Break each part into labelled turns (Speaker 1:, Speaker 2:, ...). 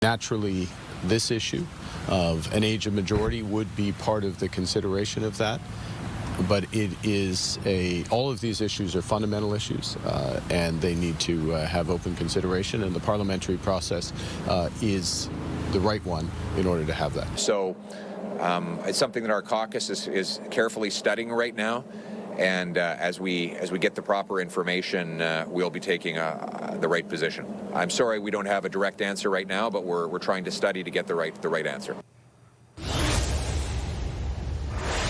Speaker 1: Naturally, this issue of an age of majority would be part of the consideration of that. But it is all of these issues are fundamental issues, and they need to have open consideration, and the parliamentary process is the right one in order to have that.
Speaker 2: So it's something that our caucus is carefully studying right now, and as we get the proper information, we'll be taking the right position. I'm sorry we don't have a direct answer right now, but we're trying to study to get the right answer.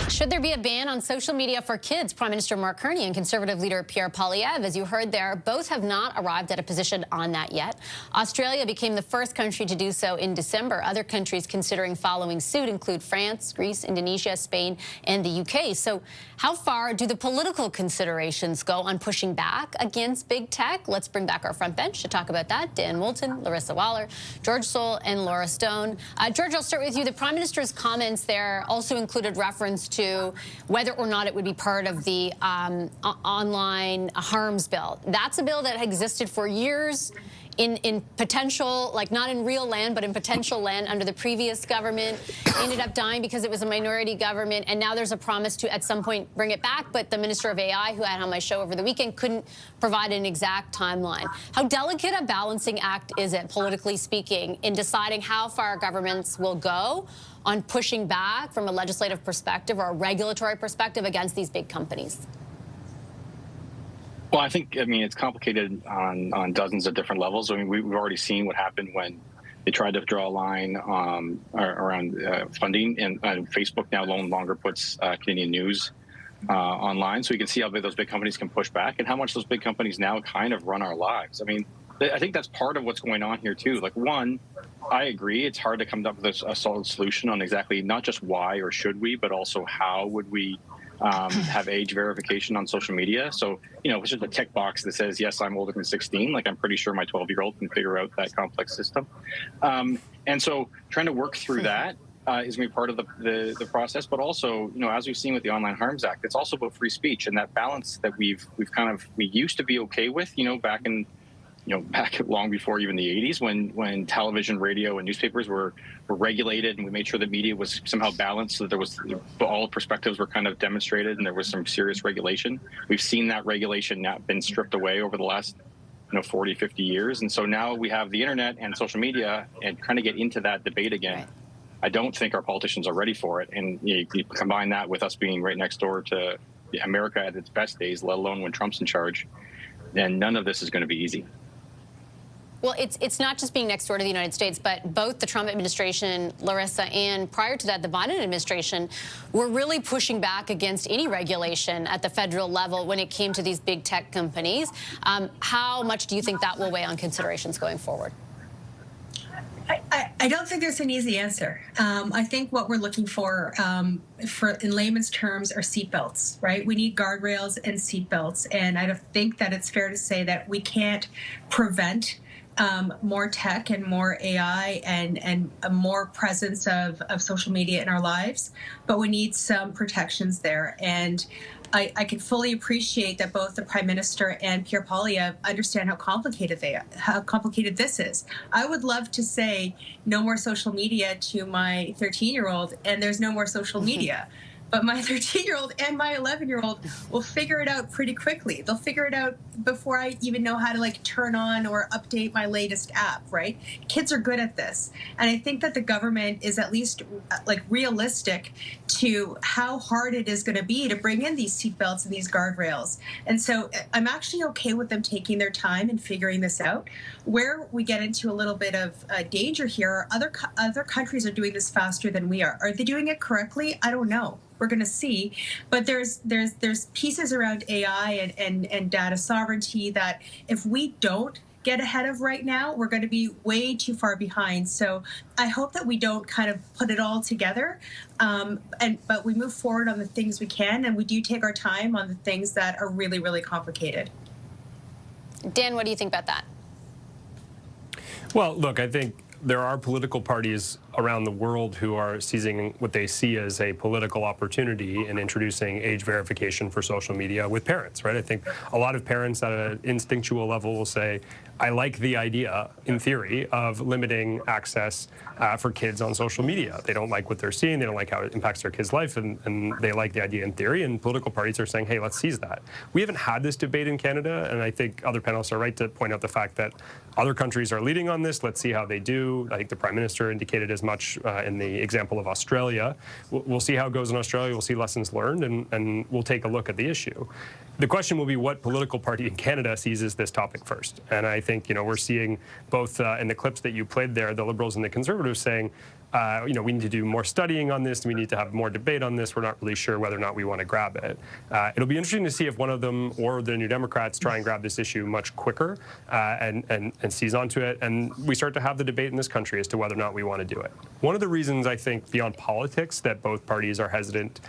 Speaker 3: Should there be a ban on social media for kids? Prime Minister Mark Carney and Conservative leader Pierre Poilievre, as you heard there, both have not arrived at a position on that yet. Australia became the first country to do so in December. Other countries considering following suit include France, Greece, Indonesia, Spain, and the UK. So how far do the political considerations go on pushing back against big tech? Let's bring back our front bench to talk about that. Dan Moulton, Larissa Waller, George Soule, and Laura Stone. George, I'll start with you. The Prime Minister's comments there also included reference to whether or not it would be part of the online harms bill. That's a bill that existed for years in potential, like not in real land, but in potential land under the previous government. Ended up dying because it was a minority government, and now there's a promise to at some point bring it back, but the Minister of AI, who I had on my show over the weekend, couldn't provide an exact timeline. How delicate a balancing act is it, politically speaking, in deciding how far governments will go on pushing back from a legislative perspective or a regulatory perspective against these big companies?
Speaker 4: Well, I mean, it's complicated on dozens of different levels. I mean, we've already seen what happened when they tried to draw a line around funding, and Facebook now no longer puts Canadian news online. So you can see how big those big companies can push back and how much those big companies now kind of run our lives. I mean, I think that's part of what's going on here, too. Like, one, I agree, it's hard to come up with a solid solution on exactly not just why or should we, but also how would we have age verification on social media. So, you know, it's just a tick box that says, yes, I'm older than 16. Like, I'm pretty sure my 12-year-old can figure out that complex system. And so trying to work through that is going to be part of the process. But also, you know, as we've seen with the Online Harms Act, it's also about free speech and that balance that we used to be okay with, you know, back long before even the 80s when television, radio, and newspapers were regulated, and we made sure that media was somehow balanced so that there was all perspectives were kind of demonstrated and there was some serious regulation. We've seen that regulation now been stripped away over the last 40, 50 years. And so now we have the internet and social media and trying to get into that debate again. Right. I don't think our politicians are ready for it. And you combine that with us being right next door to America at its best days, let alone when Trump's in charge, then none of this is going to be easy.
Speaker 3: Well, it's not just being next door to the United States, but both the Trump administration, Larissa, and prior to that, the Biden administration, were really pushing back against any regulation at the federal level when it came to these big tech companies. How much do you think that will weigh on considerations going forward?
Speaker 5: I don't think there's an easy answer. I think what we're looking for in layman's terms, are seatbelts, right? We need guardrails and seatbelts, and I think that it's fair to say that we can't prevent more tech and more AI and a more presence of social media in our lives, but we need some protections there. And I can fully appreciate that both the Prime Minister and Pierre Poilievre understand how complicated this is. I would love to say no more social media to my 13-year-old, and there's no more social media. But my 13-year-old and my 11-year-old will figure it out pretty quickly. They'll figure it out before I even know how to turn on or update my latest app, right? Kids are good at this. And I think that the government is at least realistic to how hard it is going to be to bring in these seatbelts and these guardrails. And so I'm actually okay with them taking their time and figuring this out. Where we get into a little bit of danger here, other countries are doing this faster than we are. Are they doing it correctly? I don't know. We're going to see, but there's pieces around AI and data sovereignty that if we don't get ahead of right now, we're going to be way too far behind. So I hope that we don't kind of put it all together, but we move forward on the things we can, and we do take our time on the things that are really, really complicated.
Speaker 3: Dan, what do you think about that?
Speaker 6: Well, look, I think there are political parties around the world who are seizing what they see as a political opportunity in introducing age verification for social media with parents, right? I think a lot of parents at an instinctual level will say, I like the idea, in theory, of limiting access for kids on social media. They don't like what they're seeing, they don't like how it impacts their kids' life, and they like the idea in theory, and political parties are saying, hey, let's seize that. We haven't had this debate in Canada, and I think other panelists are right to point out the fact that other countries are leading on this. Let's see how they do. I think the Prime Minister indicated as much in the example of Australia. We'll see how it goes in Australia, we'll see lessons learned, and we'll take a look at the issue. The question will be what political party in Canada seizes this topic first. And I think, we're seeing both in the clips that you played there, the Liberals and the Conservatives saying, we need to do more studying on this, we need to have more debate on this, we're not really sure whether or not we want to grab it. It'll be interesting to see if one of them or the New Democrats try and grab this issue much quicker and seize onto it, and we start to have the debate in this country as to whether or not we want to do it. One of the reasons I think beyond politics that both parties are hesitant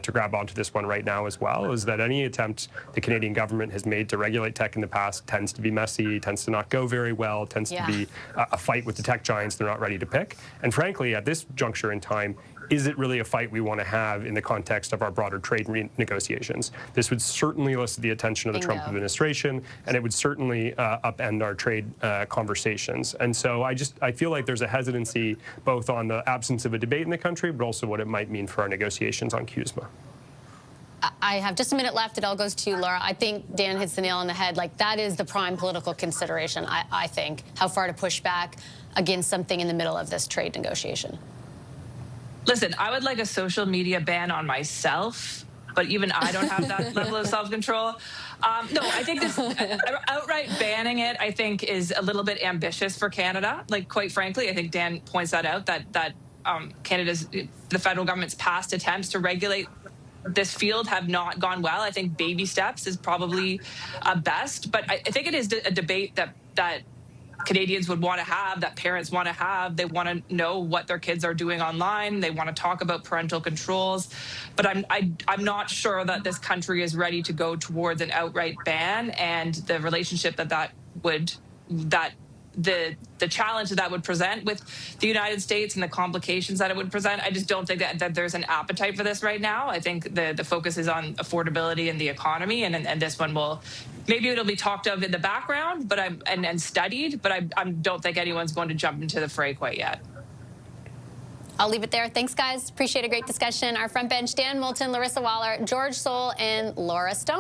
Speaker 6: to grab onto this one right now as well is that any attempt the Canadian government has made to regulate tech in the past tends to be messy, tends to not go very well, tends to be a fight with the tech giants they're not ready to pick. And frankly, at this juncture in time, is it really a fight we want to have in the context of our broader trade negotiations? This would certainly elicit the attention of the Trump administration, and it would certainly upend our trade conversations. And so I feel like there's a hesitancy both on the absence of a debate in the country, but also what it might mean for our negotiations on CUSMA.
Speaker 3: I have just a minute left. It all goes to you, Laura. I think Dan hits the nail on the head. Like, that is the prime political consideration, I think, how far to push back against something in the middle of this trade negotiation.
Speaker 7: Listen, I would like a social media ban on myself, but even I don't have that level of self-control. No, I think this outright banning it, I think, is a little bit ambitious for Canada. Like, quite frankly, I think Dan points that out, that the federal government's past attempts to regulate this field have not gone well. I think baby steps is probably best, but I think it is a debate that Canadians would want to have, that parents want to have. They want to know what their kids are doing online. They want to talk about parental controls. But I'm not sure that this country is ready to go towards an outright ban, and the relationship the challenge that would present with the United States and the complications that it would present. I just don't think that there's an appetite for this right now. I think the focus is on affordability and the economy, and this one maybe it'll be talked of in the background, but and studied, but I don't think anyone's going to jump into the fray quite yet.
Speaker 3: I'll leave it there. Thanks, guys. Appreciate a great discussion. Our front bench, Dan Moulton, Larissa Waller, George Soule, and Laura Stoner.